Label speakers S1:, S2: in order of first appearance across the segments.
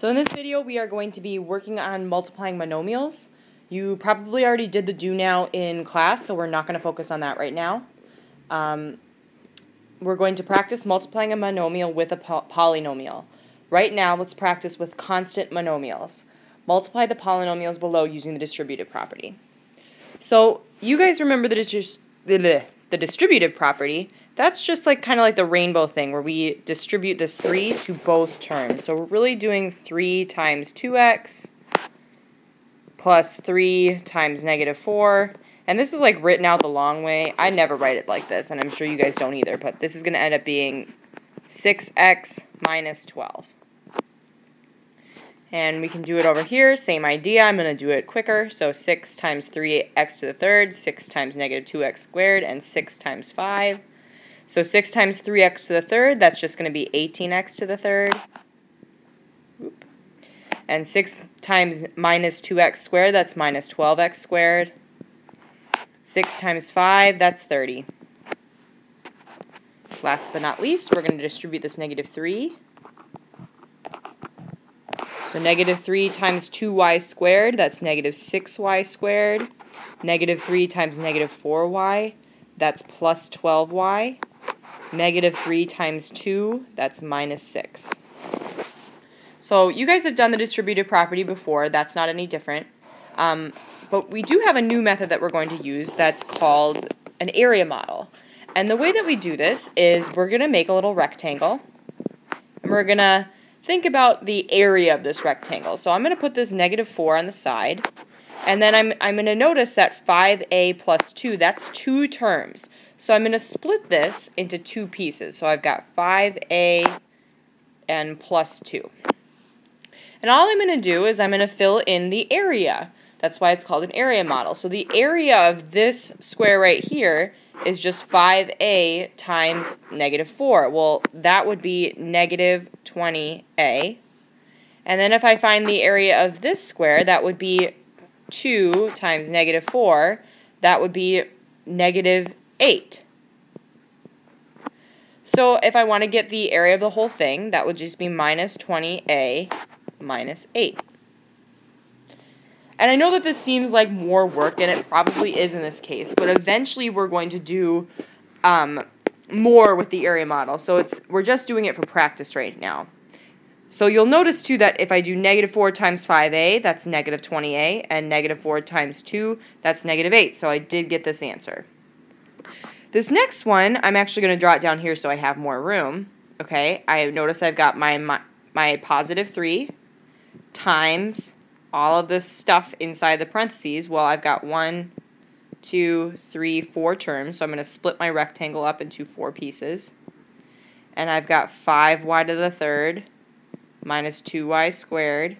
S1: So in this video we are going to be working on multiplying monomials. You probably already did the do now in class, so we're not going to focus on that right now. We're going to practice multiplying a monomial with a polynomial. Right now let's practice with constant monomials. Multiply the polynomials below using the distributive property. So you guys remember the distributive property. That's just like kind of like the rainbow thing where we distribute this 3 to both terms. So we're really doing 3 times 2x plus 3 times negative 4. And this is like written out the long way. I never write it like this, and I'm sure you guys don't either. But this is going to end up being 6x minus 12. And we can do it over here. Same idea. I'm going to do it quicker. So 6 times 3x to the third, 6 times negative 2x squared, and 6 times 5. So 6 times 3x to the third, that's just going to be 18x to the third. Oop. And 6 times minus 2x squared, that's minus 12x squared. 6 times 5, that's 30. Last but not least, we're going to distribute this negative 3. So negative 3 times 2y squared, that's negative 6y squared. Negative 3 times negative 4y, that's plus 12y. Negative 3 times 2, that's minus 6. So you guys have done the distributive property before. That's not any different. But we do have a new method that we're going to use that's called an area model. And the way that we do this is we're going to make a little rectangle. And we're going to think about the area of this rectangle. So I'm going to put this negative 4 on the side. And then I'm going to notice that 5a plus 2, that's 2 terms. So I'm going to split this into 2 pieces. So I've got 5a and plus 2. And all I'm going to do is I'm going to fill in the area. That's why it's called an area model. So the area of this square right here is just 5a times negative 4. Well, that would be negative 20a. And then if I find the area of this square, that would be 2 times negative 4. That would be negative 8. So if I want to get the area of the whole thing, that would just be minus 20a minus 8. And I know that this seems like more work, and it probably is in this case, but eventually we're going to do more with the area model. So we're just doing it for practice right now. So you'll notice too that if I do negative 4 times 5a, that's negative 20a, and negative 4 times 2, that's negative 8. So I did get this answer. This next one, I'm actually going to draw it down here so I have more room. Okay, I notice I've got my positive 3 times all of this stuff inside the parentheses. Well, I've got 1, 2, 3, 4 terms, so I'm going to split my rectangle up into 4 pieces. And I've got 5y to the third minus 2y squared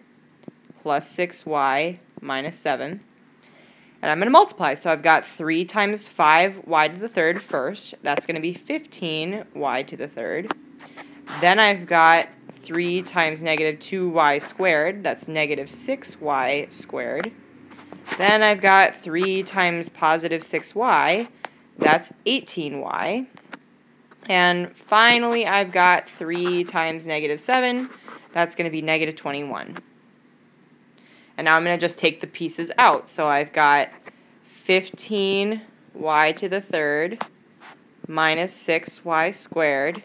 S1: plus 6y minus 7. And I'm going to multiply. So I've got 3 times 5y to the third first. That's going to be 15y to the third. Then I've got 3 times negative 2y squared. That's negative 6y squared. Then I've got 3 times positive 6y. That's 18y. And finally, I've got 3 times negative 7. That's going to be negative 21. And now I'm going to just take the pieces out. So I've got 15y to the third minus 6y squared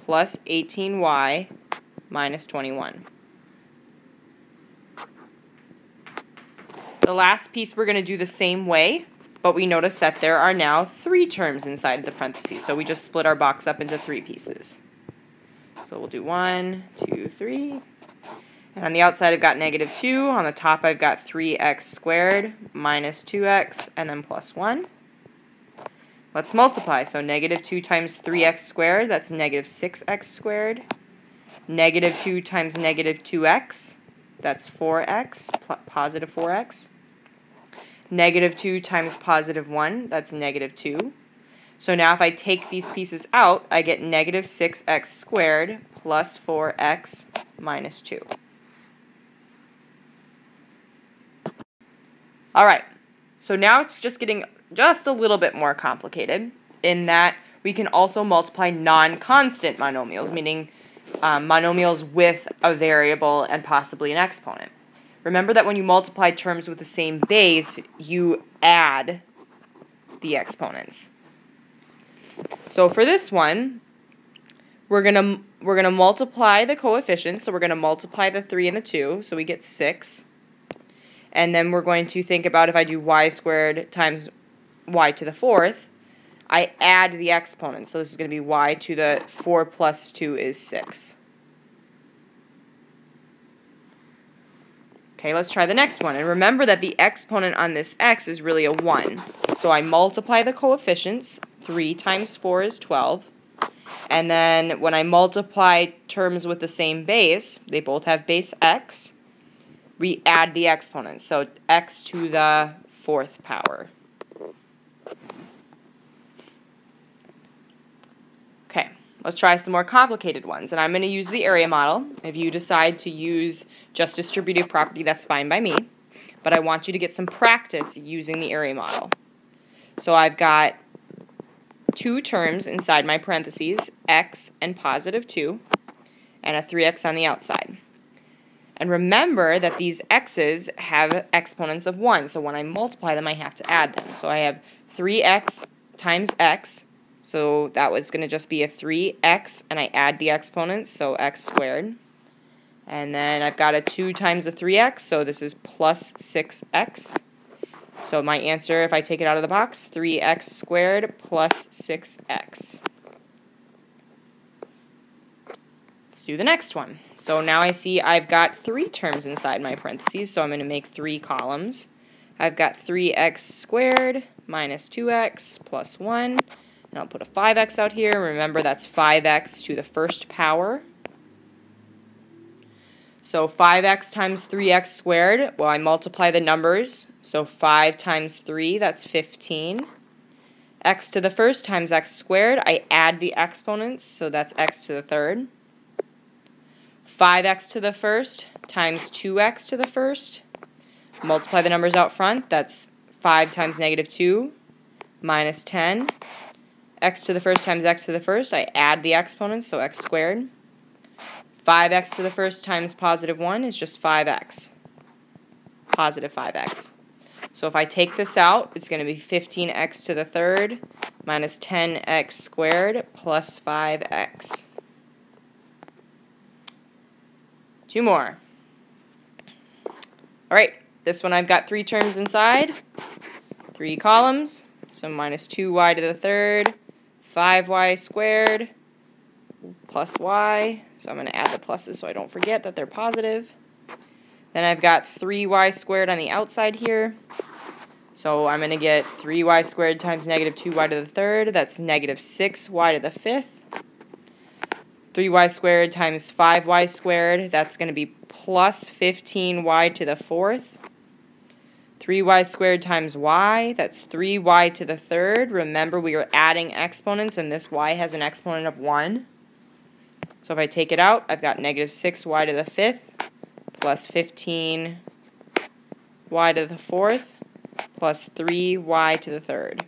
S1: plus 18y minus 21. The last piece we're going to do the same way, but we notice that there are now 3 terms inside the parentheses. So we just split our box up into 3 pieces. So we'll do 1, 2, 3. And on the outside I've got negative 2. On the top I've got 3x squared minus 2x and then plus 1. Let's multiply. So negative 2 times 3x squared, that's negative 6x squared. Negative 2 times negative 2x, that's 4x, positive 4x. Negative 2 times positive 1, that's negative 2. So now if I take these pieces out, I get negative 6x squared plus 4x minus 2. Alright, so now it's just getting just a little bit more complicated in that we can also multiply non-constant monomials, meaning monomials with a variable and possibly an exponent. Remember that when you multiply terms with the same base, you add the exponents. So for this one, we're gonna multiply the coefficients. So we're gonna multiply the 3 and the 2, so we get 6. And then we're going to think about if I do y squared times y to the 4th, I add the exponents. So this is going to be y to the 4 plus 2 is 6. Okay, let's try the next one. And remember that the exponent on this x is really a 1. So I multiply the coefficients. 3 times 4 is 12. And then when I multiply terms with the same base, they both have base x, we add the exponents. So x to the 4th power. Okay, let's try some more complicated ones. And I'm going to use the area model. If you decide to use just distributive property, that's fine by me. But I want you to get some practice using the area model. So I've got 2 terms inside my parentheses, x and positive 2, and a 3x on the outside. And remember that these x's have exponents of 1, so when I multiply them, I have to add them. So I have 3x times x, so that was going to just be a 3x, and I add the exponents, so x squared. And then I've got a 2 times a 3x, so this is plus 6x. So my answer, if I take it out of the box, 3x squared plus 6x. Let's do the next one. So now I see I've got 3 terms inside my parentheses, so I'm going to make 3 columns. I've got 3x squared minus 2x plus 1. And I'll put a 5x out here. Remember, that's 5x to the 1st power. So 5x times 3x squared, well, I multiply the numbers. So 5 times 3, that's 15. X to the 1st times x squared, I add the exponents, so that's x to the 3rd. 5x to the 1st times 2x to the 1st. Multiply the numbers out front, that's 5 times negative 2 minus 10. X to the 1st times x to the 1st, I add the exponents, so x squared. 5x to the 1st times positive 1 is just 5x. Positive 5x. So if I take this out, it's going to be 15x to the 3rd minus 10x squared plus 5x. 2 more. Alright, this one I've got 3 terms inside, 3 columns, so minus 2y to the 3rd, 5y squared, plus y, so I'm going to add the pluses so I don't forget that they're positive. Then I've got 3y squared on the outside here, so I'm going to get 3y squared times negative 2y to the 3rd, that's negative 6y to the 5th. 3y squared times 5y squared, that's going to be plus 15y to the 4th. 3y squared times y, that's 3y to the 3rd. Remember, we are adding exponents, and this y has an exponent of 1. So if I take it out, I've got negative 6y to the 5th plus 15y to the 4th plus 3y to the 3rd.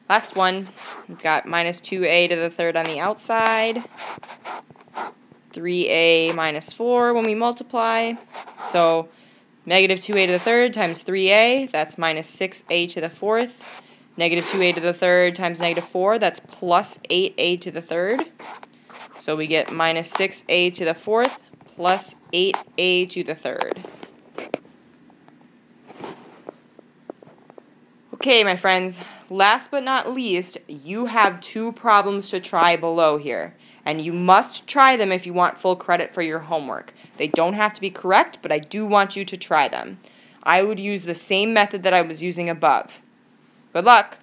S1: Last one, we've got minus 2a to the 3rd on the outside, 3a minus 4 when we multiply. So negative 2a to the 3rd times 3a, that's minus 6a to the 4th. Negative 2a to the 3rd times negative 4, that's plus 8a to the 3rd. So we get minus 6a to the 4th plus 8a to the 3rd. Okay, my friends, last but not least, you have 2 problems to try below here. And you must try them if you want full credit for your homework. They don't have to be correct, but I do want you to try them. I would use the same method that I was using above. Good luck!